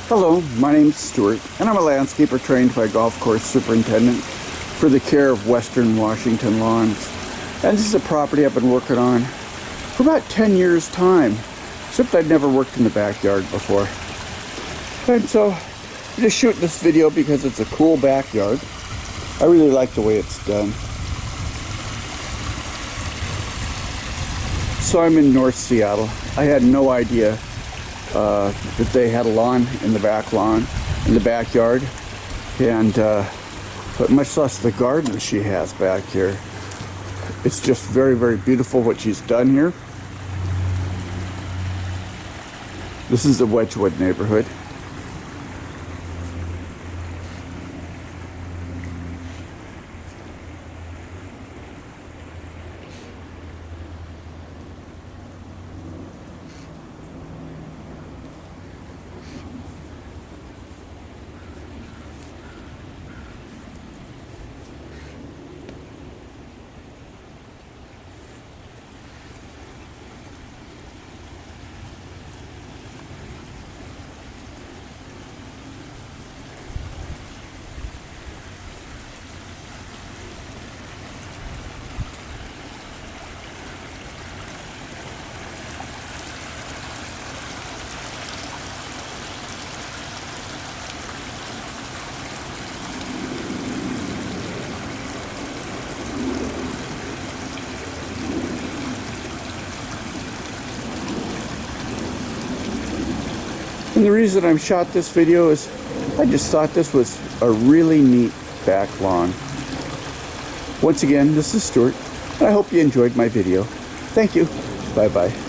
Hello, my name's Stuart, and I'm a landscaper trained by golf course superintendent for the care of Western Washington lawns. And this is a property I've been working on for about 10 years' time, except I'd never worked in the backyard before. And so I'm just shooting this video because it's a cool backyard. I really like the way it's done. So I'm in North Seattle. I had no idea that they had a lawn in the back lawn, in the backyard, and but much less the garden she has back here. It's just very, very beautiful what she's done here. This is the Wedgwood neighborhood. And the reason I shot this video is I just thought this was a really neat back lawn. Once again, this is Stuart, and I hope you enjoyed my video. Thank you. Bye-bye.